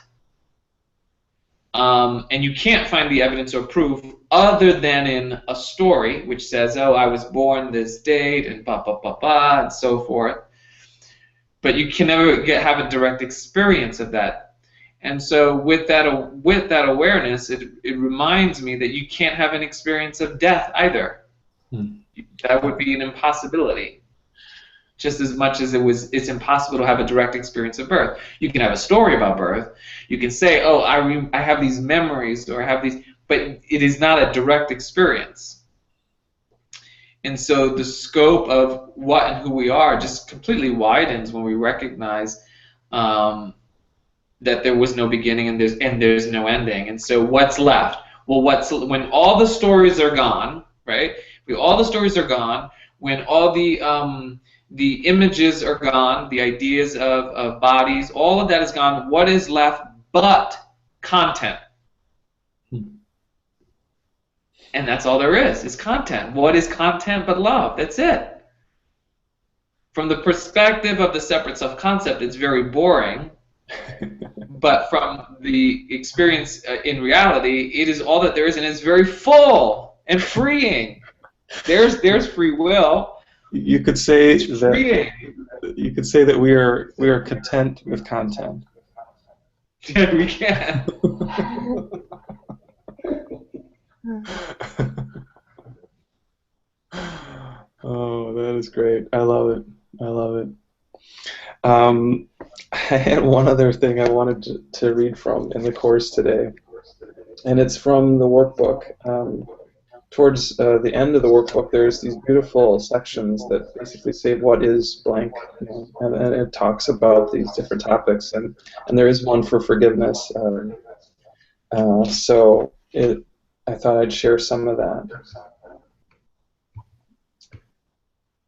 and you can't find the evidence or proof other than in a story which says, oh, I was born this date and blah, blah, blah, blah, and so forth. But you can never have a direct experience of that. And so with that awareness, it reminds me that you can't have an experience of death either. That would be an impossibility. Just as much as it's impossible to have a direct experience of birth. You can have a story about birth. You can say, oh, I have these memories, or I have these, but it is not a direct experience. And so the scope of what and who we are just completely widens when we recognize that there was no beginning and there's no ending. And so what's left? Well, when all the stories are gone, right? When all the stories are gone, when all the images are gone, the ideas of bodies, all of that is gone. What is left but content? And that's all there is content. What is content but love? That's it. From the perspective of the separate self-concept, it's very boring. But from the experience in reality, it is all that there is, and it's very full and freeing. There's free will. You could say that we are content with content. Yeah, we can. Oh, that is great. I love it. I love it. I had one other thing I wanted to read from in the course today, and it's from the workbook. Towards the end of the workbook, there's these beautiful sections that basically say what is blank, you know, and it talks about these different topics, and there is one for forgiveness. So I thought I'd share some of that.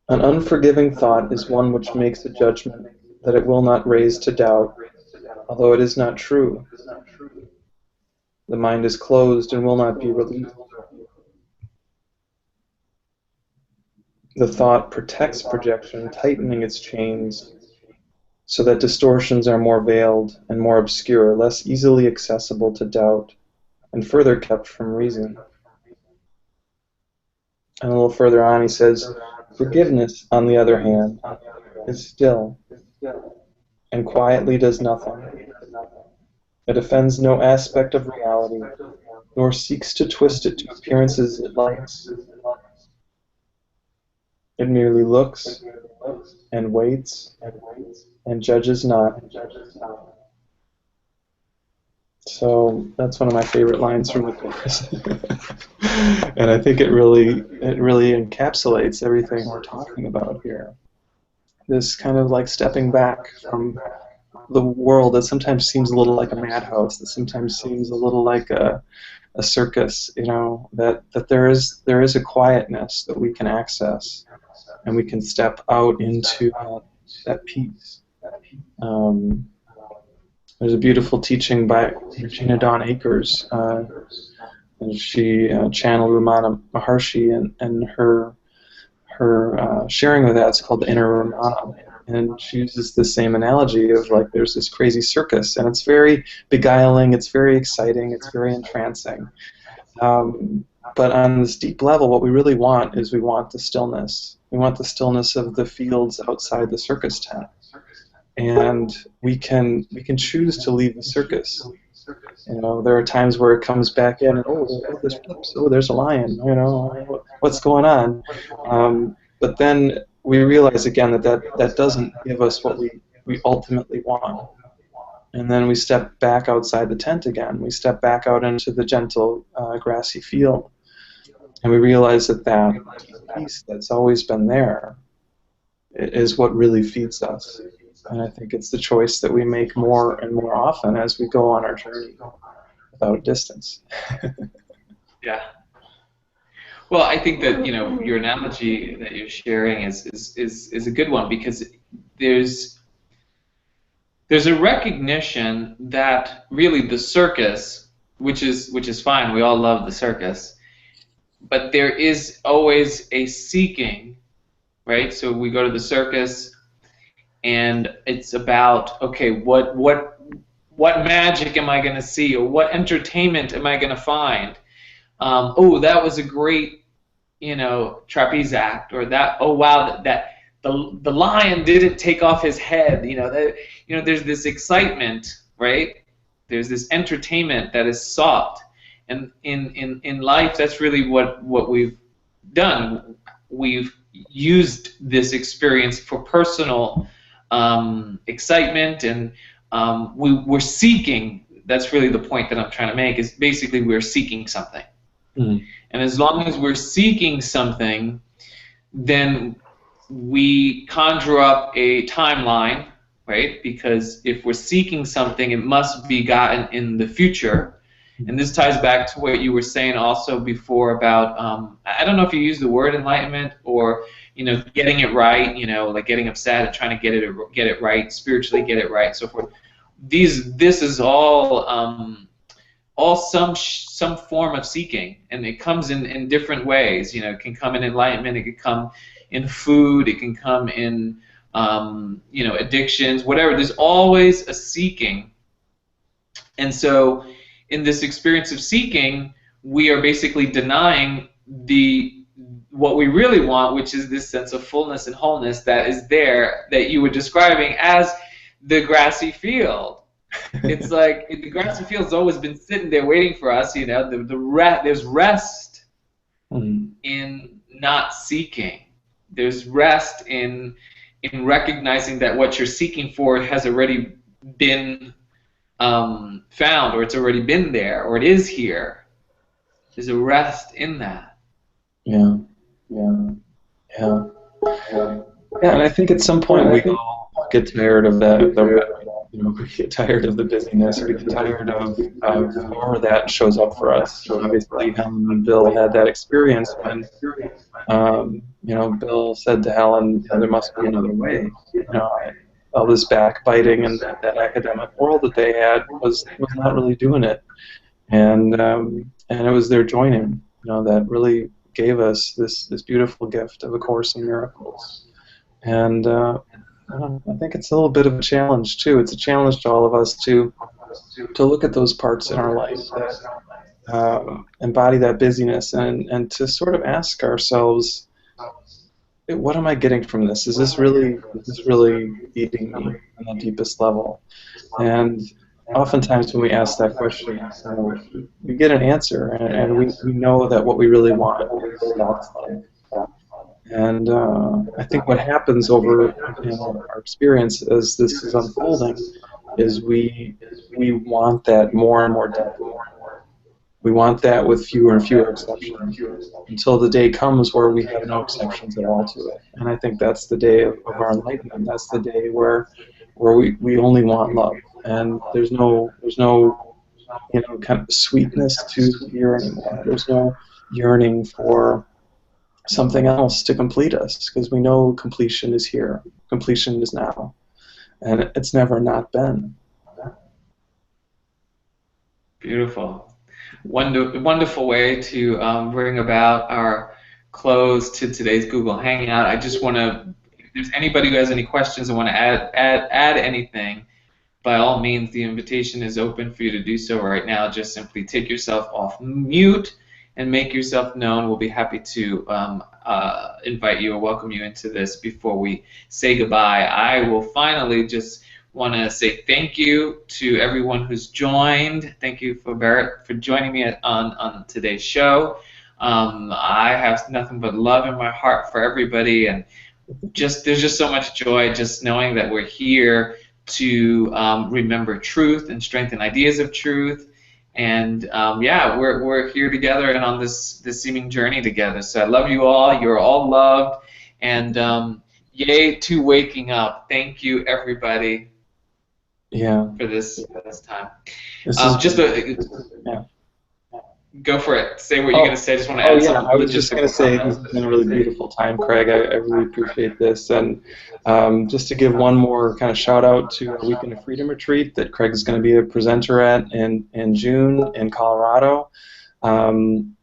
An unforgiving thought is one which makes a judgment that it will not raise to doubt, although it is not true. The mind is closed and will not be released. The thought protects projection, tightening its chains so that distortions are more veiled and more obscure, less easily accessible to doubt, and further kept from reason. And a little further on he says, forgiveness, on the other hand, is still and quietly does nothing. It offends no aspect of reality, nor seeks to twist it to appearances it likes. It merely looks and waits and judges not. So that's one of my favorite lines from the course. And I think it really encapsulates everything we're talking about here. This kind of like stepping back from the world that sometimes seems a little like a madhouse, that sometimes seems a little like a circus, you know, that there is a quietness that we can access, and we can step out into that peace. There's a beautiful teaching by Regina Dawn Akers. And she channeled Ramana Maharshi, and her sharing of that's called the inner Ramana. And she uses the same analogy of like there's this crazy circus, and it's very beguiling, it's very exciting, it's very entrancing. But on this deep level, what we really want is we want the stillness. We want the stillness of the fields outside the circus tent. And we can choose to leave the circus. You know, there are times where it comes back in, and this flips. Oh, there's a lion. You know, what's going on? But then we realize again that doesn't give us what we ultimately want. And then we step back outside the tent again. We step back out into the gentle grassy field, and we realize that peace that's always been there is what really feeds us. And I think it's the choice that we make more and more often as we go on our journey without distance. Yeah. Well, I think that, you know, your analogy that you're sharing is a good one, because there's a recognition that really the circus, which is fine, we all love the circus, but there is always a seeking, right? So we go to the circus, and it's about, okay, what magic am I going to see, or what entertainment am I going to find? Oh, that was a great, you know, trapeze act, or that, oh wow, that the lion didn't take off his head. You know, there's this excitement, right? There's this entertainment that is sought, and in life, that's really what we've done. We've used this experience for personal excitement, and we're seeking. That's really the point that I'm trying to make, is basically we're seeking something. Mm-hmm. And as long as we're seeking something, then we conjure up a timeline, right? Because if we're seeking something, it must be gotten in the future. And this ties back to what you were saying also before about, I don't know if you use the word enlightenment, or, you know, getting it right, you know, like getting upset and trying to get it right, spiritually get it right, so forth. This is all some form of seeking, and it comes in different ways. You know, it can come in enlightenment, it can come in food, it can come in you know, addictions, whatever. There's always a seeking, and so in this experience of seeking, we are basically denying what we really want, which is this sense of fullness and wholeness that is there, that you were describing as the grassy field. It's like the grassy field's always been sitting there waiting for us. You know, there's rest in not seeking. There's rest in in recognizing that what you're seeking for has already been found, or it's already been there, or it is here. There's a rest in that. Yeah, yeah, yeah. Yeah, and I think at some point we all get tired of we get tired of the busyness. We get tired of more that shows up for us. Obviously, Helen and Bill had that experience when, Bill said to Helen, there must be another way. All this backbiting and that academic world that they had was not really doing it. And it was their joining, that really gave us this beautiful gift of A Course in Miracles. And I think it's a little bit of a challenge too. It's a challenge to all of us to look at those parts in our life that embody that busyness, and to sort of ask ourselves, what am I getting from this? Is this really eating me on the deepest level? And oftentimes when we ask that question, we get an answer, and we know that what we really want is God's life. And I think what happens over our experience as this is unfolding is we want that more and more deeply. We want that with fewer and fewer exceptions until the day comes where we have no exceptions at all to it. And I think that's the day of our enlightenment. That's the day where we only want love, and there's no kind of sweetness to here anymore. There's no yearning for something else to complete us, because we know completion is here. Completion is now, and it's never not been. Beautiful. Wonderful way to bring about our close to today's Google Hangout. I just want to, if there's anybody who has any questions and want to add anything, by all means, the invitation is open for you to do so right now. Just simply take yourself off mute and make yourself known. We'll be happy to invite you or welcome you into this before we say goodbye. I will finally just want to say thank you to everyone who's joined. Thank you for Barret for joining me on today's show. I have nothing but love in my heart for everybody, and there's just so much joy just knowing that we're here to remember truth and strengthen ideas of truth. And we're here together and on this seeming journey together. So I love you all. You're all loved, and yay to waking up. Thank you, everybody. Yeah. For this time. Yeah. Go for it. Say what you're going to say. I just want to add something. I was just going to say this has been a really beautiful time, Craig. I really appreciate this. And just to give one more kind of shout out to a Weekend of Freedom retreat that Craig is going to be a presenter at in June in Colorado. And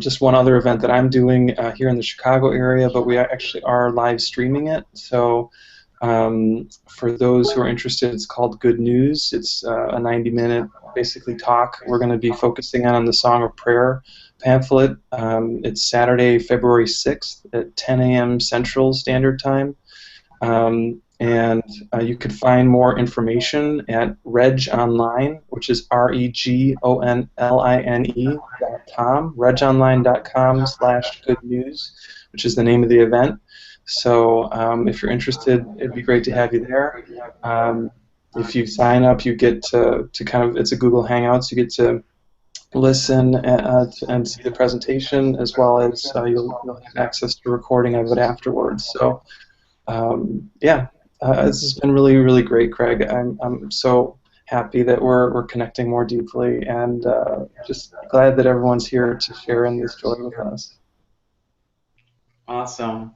just one other event that I'm doing here in the Chicago area, but we actually are live streaming it. So for those who are interested, it's called Good News. It's a 90-minute basically talk. We're going to be focusing on the Song of Prayer pamphlet. It's Saturday, February 6th at 10 a.m. Central Standard Time. And you can find more information at regonline, which is regonline.com, regonline.com/goodnews, which is the name of the event. So if you're interested, it'd be great to have you there. If you sign up, you get to kind of, it's a Google Hangout, so you get to listen and see the presentation, as well as you'll have access to a recording of it afterwards. So this has been really, really great, Craig. I'm so happy that we're connecting more deeply, and just glad that everyone's here to share in this joy with us. Awesome.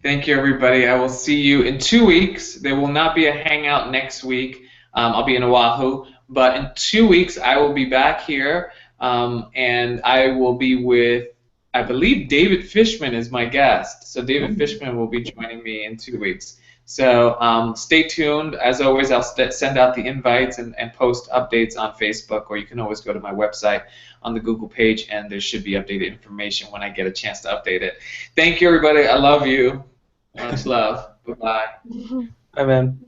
Thank you, everybody. I will see you in 2 weeks. There will not be a hangout next week. I'll be in Oahu. But in 2 weeks, I will be back here, and I will be with, I believe David Fishman is my guest. So David Fishman will be joining me in 2 weeks. So stay tuned. As always, I'll send out the invites and post updates on Facebook, or you can always go to my website on the Google page, and there should be updated information when I get a chance to update it. Thank you, everybody. I love you. Much love. Bye-bye. Bye, man.